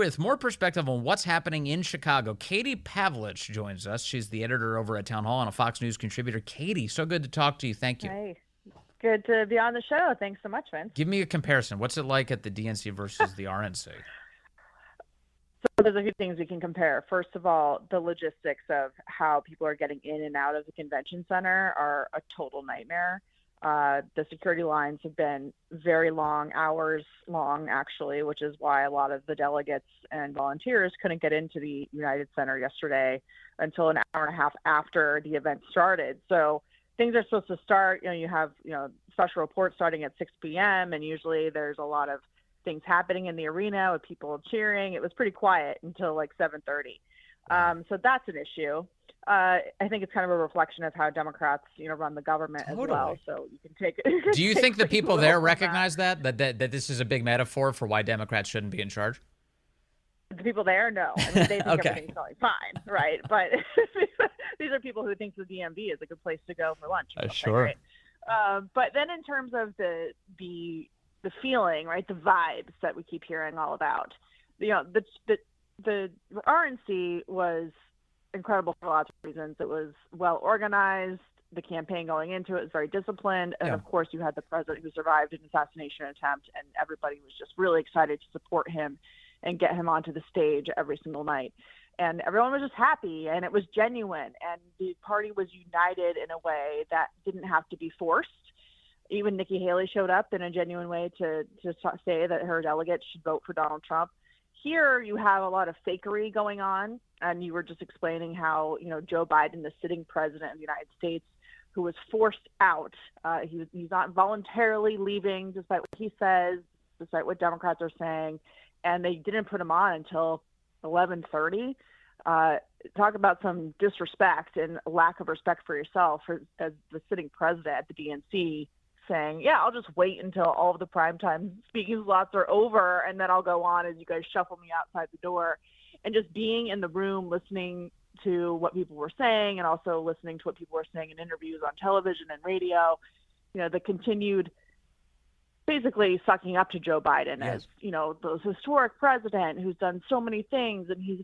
with more perspective on what's happening in Chicago. Katie Pavlich joins us. She's the editor over at Town Hall and a Fox News contributor. Katie, so good to talk to you. Thank you. Hey, good to be on the show. Thanks so much, Vince. Give me a comparison. What's it like at the DNC versus the RNC? So there's a few things we can compare. First of all, the logistics of how people are getting in and out of the convention center are a total nightmare. The security lines have been very long, hours long, actually, which is why a lot of the delegates and volunteers couldn't get into the United Center yesterday until an hour and a half after the event started. So things are supposed to start, you have, special reports starting at 6 p.m. and usually there's a lot of things happening in the arena with people cheering. It was pretty quiet until like 7:30. So that's an issue. I think it's kind of a reflection of how Democrats, run the government as well. So you can take it. Do you think the people there recognize that this is a big metaphor for why Democrats shouldn't be in charge? The people there, no. I mean, they think everything's going fine, right? But these are people who think the DMV is a good place to go for lunch. Sure. Right? But then in terms of the feeling, right, the vibes that we keep hearing all about, the RNC was incredible for lots of reasons. It was well organized. The campaign going into it was very disciplined. And of course, you had the president who survived an assassination attempt, and everybody was just really excited to support him and get him onto the stage every single night. And everyone was just happy, and it was genuine. And the party was united in a way that didn't have to be forced. Even Nikki Haley showed up in a genuine way to say that her delegates should vote for Donald Trump. Here you have a lot of fakery going on, and you were just explaining how, Joe Biden, the sitting president of the United States, who was forced out, he's not voluntarily leaving, despite what he says, despite what Democrats are saying, and they didn't put him on until 11:30. Talk about some disrespect and lack of respect for yourself as the sitting president at the DNC, saying, I'll just wait until all of the primetime speaking slots are over, and then I'll go on as you guys shuffle me outside the door. And just being in the room, listening to what people were saying, and also listening to what people were saying in interviews on television and radio, the continued basically sucking up to Joe Biden as, the historic president who's done so many things, and he's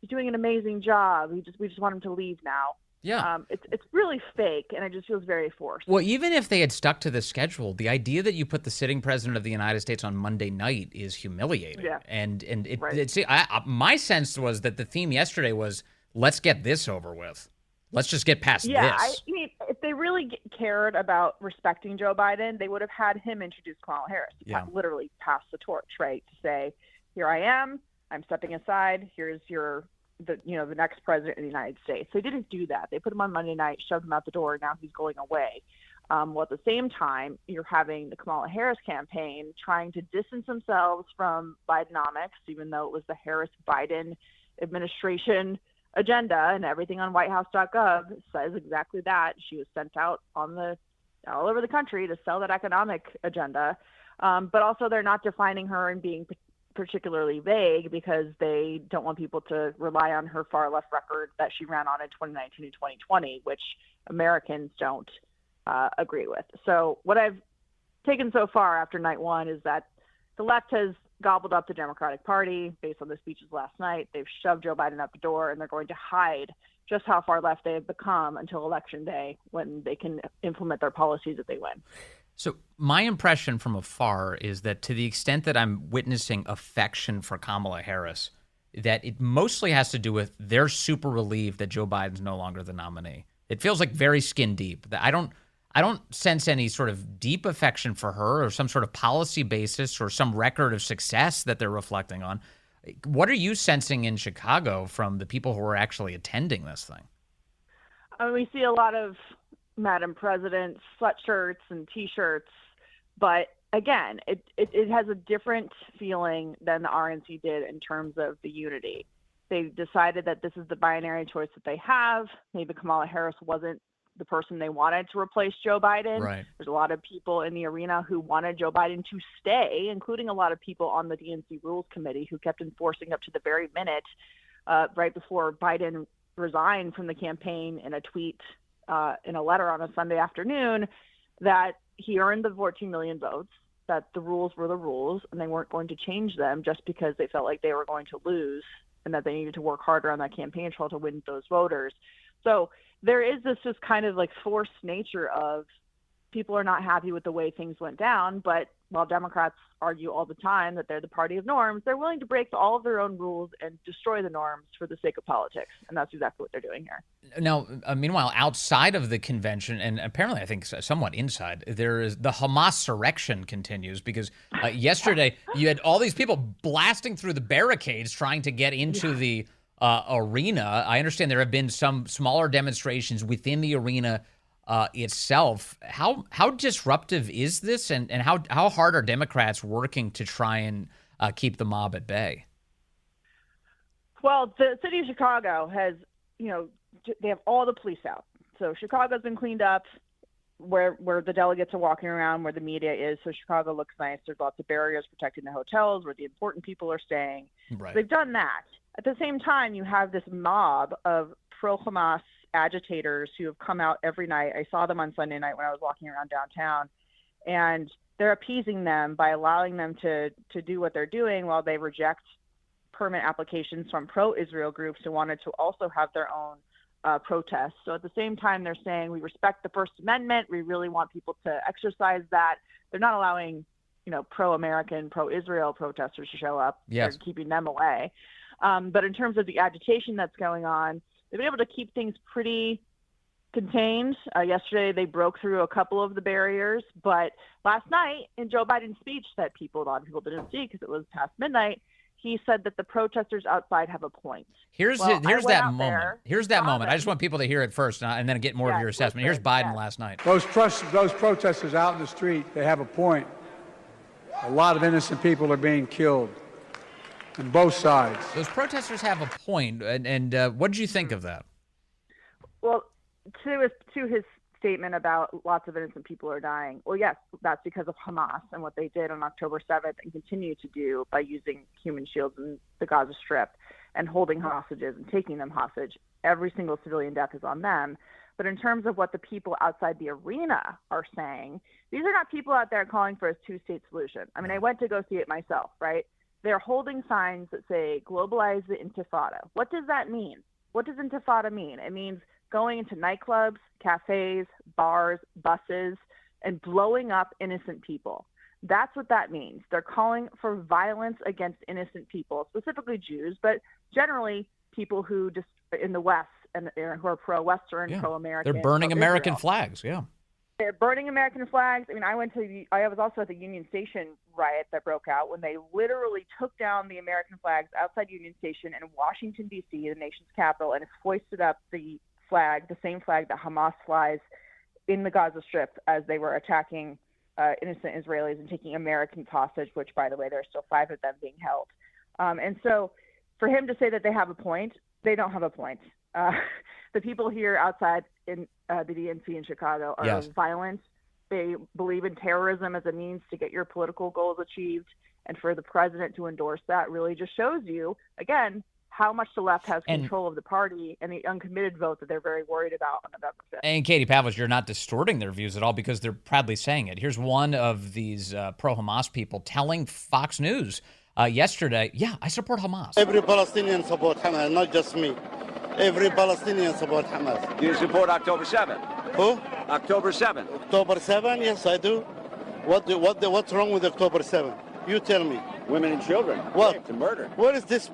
doing an amazing job. We just want him to leave now. Yeah. It's really fake, and it just feels very forced. Well, even if they had stuck to the schedule, the idea that you put the sitting president of the United States on Monday night is humiliating. Yeah. And my sense was that the theme yesterday was, let's get this over with. Let's just get past this. I mean, if they really cared about respecting Joe Biden, they would have had him introduce Kamala Harris. Literally pass the torch, right? To say, here I am, I'm stepping aside, here's the next president of the United States. They didn't do that. They put him on Monday night, shoved him out the door, and now he's going away. Well, at the same time, you're having the Kamala Harris campaign trying to distance themselves from Bidenomics, even though it was the Harris-Biden administration agenda, and everything on whitehouse.gov says exactly that. She was sent out all over the country to sell that economic agenda. But also they're not defining her and being particularly vague because they don't want people to rely on her far left record that she ran on in 2019 and 2020, which Americans don't agree with. So what I've taken so far after night one is that the left has gobbled up the Democratic Party based on the speeches last night. They've shoved Joe Biden out the door, and they're going to hide just how far left they have become until Election Day, when they can implement their policies if they win. So my impression from afar is that to the extent that I'm witnessing affection for Kamala Harris, that it mostly has to do with they're super relieved that Joe Biden's no longer the nominee. It feels like very skin deep. I don't sense any sort of deep affection for her or some sort of policy basis or some record of success that they're reflecting on. What are you sensing in Chicago from the people who are actually attending this thing? We see a lot of Madam President sweatshirts and T-shirts, but again, it has a different feeling than the RNC did in terms of the unity. They decided that this is the binary choice that they have. Maybe Kamala Harris wasn't the person they wanted to replace Joe Biden. Right. There's a lot of people in the arena who wanted Joe Biden to stay, including a lot of people on the DNC Rules Committee who kept enforcing up to the very minute right before Biden resigned from the campaign in a tweet in a letter on a Sunday afternoon that he earned the 14 million votes. that the rules were the rules and they weren't going to change them just because they felt like they were going to lose, and that they needed to work harder on that campaign trail to win those voters. So there is this just kind of like forced nature of people are not happy with the way things went down, but while Democrats argue all the time that they're the party of norms, they're willing to break all of their own rules and destroy the norms for the sake of politics. And that's exactly what they're doing here. Now, meanwhile, outside of the convention, and apparently I think somewhat inside, there is the Hamas surrection continues, because yesterday you had all these people blasting through the barricades trying to get into the arena. I understand there have been some smaller demonstrations within the arena itself. How disruptive is this, and how hard are Democrats working to try and keep the mob at bay? Well, the city of Chicago has, they have all the police out. So Chicago's been cleaned up where the delegates are walking around, where the media is. So Chicago looks nice. There's lots of barriers protecting the hotels where the important people are staying. Right. So they've done that. At the same time, you have this mob of pro-Hamas agitators who have come out every night. I saw them on Sunday night when I was walking around downtown, and they're appeasing them by allowing them to do what they're doing while they reject permit applications from pro-Israel groups who wanted to also have their own protests. So at the same time, they're saying we respect the First Amendment. We really want people to exercise that. They're not allowing, pro-American, pro-Israel protesters to show up. Yes. They're keeping them away. But in terms of the agitation that's going on, they've been able to keep things pretty contained. Yesterday, they broke through a couple of the barriers. But last night, in Joe Biden's speech that a lot of people didn't see because it was past midnight, he said that the protesters outside have a point. Here's that moment. Here's that moment. Them. I just want people to hear it first and then get more of your assessment. Here's Biden last night. Those protesters out in the street, they have a point. A lot of innocent people are being killed on both sides. Those protesters have a point. And what did you think of that? Well, to his statement about lots of innocent people are dying. Well, yes, that's because of Hamas and what they did on October 7th and continue to do by using human shields in the Gaza Strip and holding hostages and taking them hostage. Every single civilian death is on them. But in terms of what the people outside the arena are saying, these are not people out there calling for a two-state solution. I mean, I went to go see it myself, right? They're holding signs that say, globalize the intifada. What does that mean? What does intifada mean? It means going into nightclubs, cafes, bars, buses, and blowing up innocent people. That's what that means. They're calling for violence against innocent people, specifically Jews, but generally people who just in the West and who are pro-Western, pro-American. They're burning American Israel. flags, yeah. They're burning American flags. I mean, I was also at the Union Station riot that broke out when they literally took down the American flags outside Union Station in Washington, D.C., the nation's capital, and hoisted up the same flag that Hamas flies in the Gaza Strip as they were attacking innocent Israelis and taking Americans hostage, which, by the way, there are still 5 of them being held. And so for him to say that they have a point, they don't have a point. The people here outside in the DNC in Chicago are violent. They believe in terrorism as a means to get your political goals achieved. And for the president to endorse that really just shows you, again, how much the left has control of the party and the uncommitted vote that they're very worried about on November 5th. And Katie Pavlich, you're not distorting their views at all because they're proudly saying it. Here's one of these pro-Hamas people telling Fox News yesterday, I support Hamas. Every Palestinian support Hamas, not just me. Every Palestinian support Hamas. Do you support October 7th? Who? October 7th. October 7th? Yes, I do. What's wrong with October 7th? You tell me. Women and children. What? Raped and murdered. What is this?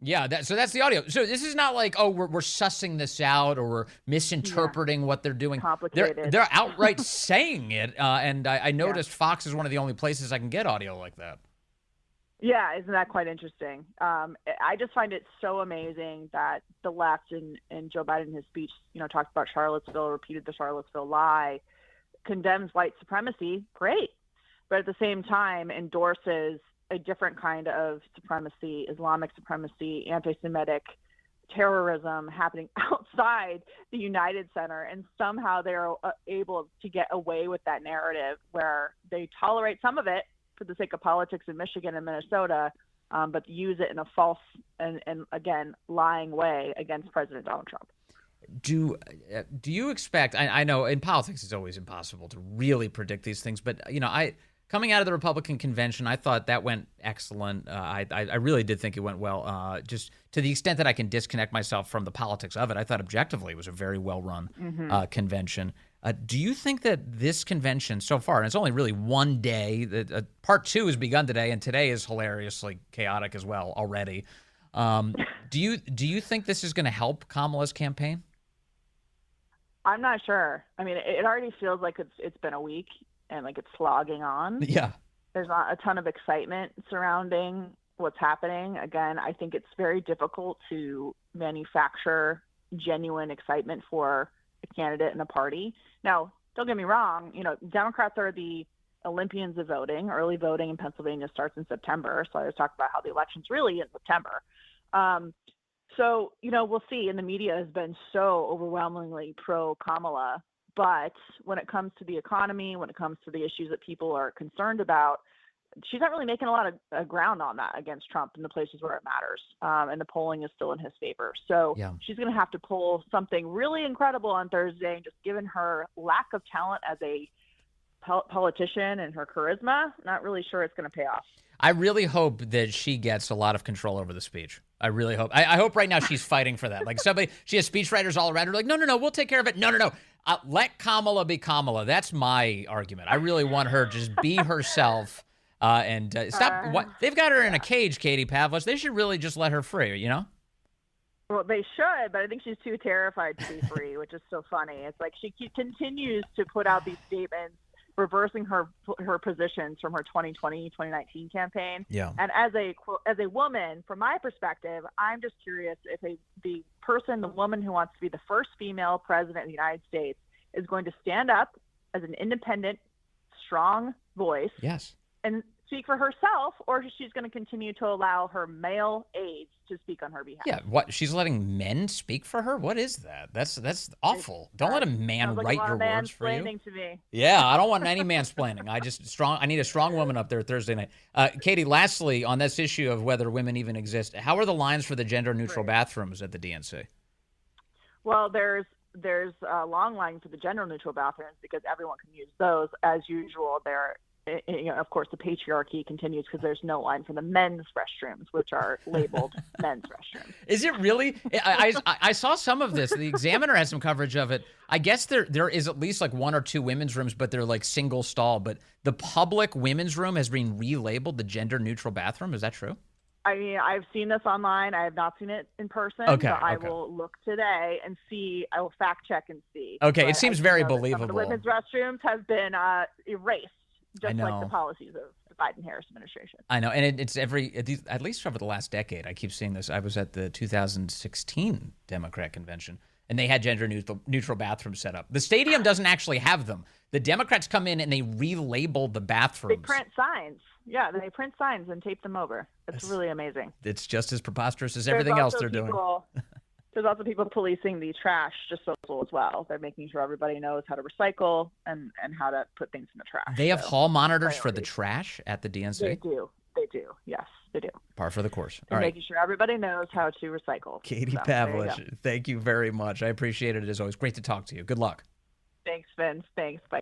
Yeah, so that's the audio. So this is not like, we're sussing this out or we're misinterpreting what they're doing. Complicated. They're outright saying it, and I noticed Fox is one of the only places I can get audio like that. Yeah, isn't that quite interesting? I just find it so amazing that the left and Joe Biden in his speech, talked about Charlottesville, repeated the Charlottesville lie, condemns white supremacy, great, but at the same time endorses a different kind of supremacy, Islamic supremacy, anti-Semitic terrorism happening outside the United Center. And somehow they're able to get away with that narrative where they tolerate some of it for the sake of politics in Michigan and Minnesota, but use it in a false and again, lying way against President Donald Trump. Do you expect? I know in politics it's always impossible to really predict these things, but coming out of the Republican convention, I thought that went excellent. I really did think it went well. Just to the extent that I can disconnect myself from the politics of it, I thought objectively it was a very well-run convention. Do you think that this convention so far, and it's only really one day, part 2 has begun today, and today is hilariously chaotic as well already. Do you think this is going to help Kamala's campaign? I'm not sure. I mean, it already feels like it's been a week and like it's slogging on. Yeah. There's not a ton of excitement surrounding what's happening. Again, I think it's very difficult to manufacture genuine excitement for a candidate and a party. Now, don't get me wrong, Democrats are the Olympians of voting. Early voting in Pennsylvania starts in September. So I was talking about how the election's really in September. So, we'll see. And the media has been so overwhelmingly pro-Kamala. But when it comes to the economy, when it comes to the issues that people are concerned about, she's not really making a lot of ground on that against Trump in the places where it matters. And the polling is still in his favor. So she's going to have to pull something really incredible on Thursday. And just given her lack of talent as a politician and her charisma, not really sure it's going to pay off. I really hope that she gets a lot of control over the speech. I really hope. I hope right now she's fighting for that. Like she has speechwriters all around her like, no, we'll take care of it. No. Let Kamala be Kamala. That's my argument. I really want her to just be herself and stop. They've got her in a cage, Katie Pavlich. They should really just let her free, Well, they should, but I think she's too terrified to be free, which is so funny. It's like she continues to put out these statements reversing her positions from her 2020-2019 campaign. Yeah. And as a woman, from my perspective, I'm just curious if the woman who wants to be the first female president of the United States is going to stand up as an independent, strong voice. Yes. And speak for herself, or she's going to continue to allow her male aides to speak on her behalf. Yeah, what? She's letting men speak for her? What is that? That's awful. Don't let a man write your words for you. To me. Yeah, I don't want any mansplaining. I need a strong woman up there Thursday night. Katie, lastly, on this issue of whether women even exist, how are the lines for the gender-neutral bathrooms at the DNC? Well, there's a long line for the gender-neutral bathrooms because everyone can use those. As usual, of course, the patriarchy continues because there's no line for the men's restrooms, which are labeled men's restrooms. Is it really? I saw some of this. The Examiner has some coverage of it. I guess there is at least like 1 or 2 women's rooms, but they're like single stall. But the public women's room has been relabeled the gender-neutral bathroom. Is that true? I mean, I've seen this online. I have not seen it in person. Okay. So I will look today and see. I will fact check and see. Okay, but it seems very believable. Some of the women's restrooms have been erased. Just like the policies of the Biden-Harris administration. I know, and it's at least over the last decade, I keep seeing this. I was at the 2016 Democrat convention, and they had gender-neutral bathrooms set up. The stadium doesn't actually have them. The Democrats come in and they relabel the bathrooms. They print signs. Yeah, they print signs and tape them over. It's really amazing. It's just as preposterous as everything else they're doing. There's also people policing the trash disposal as well. They're making sure everybody knows how to recycle and how to put things in the trash. They have hall monitors for the trash at the DNC? They do. Yes, they do. Par for the course. All right. Making sure everybody knows how to recycle. Katie Pavlich, thank you very much. I appreciate it as always. Great to talk to you. Good luck. Thanks, Vince. Thanks. Bye.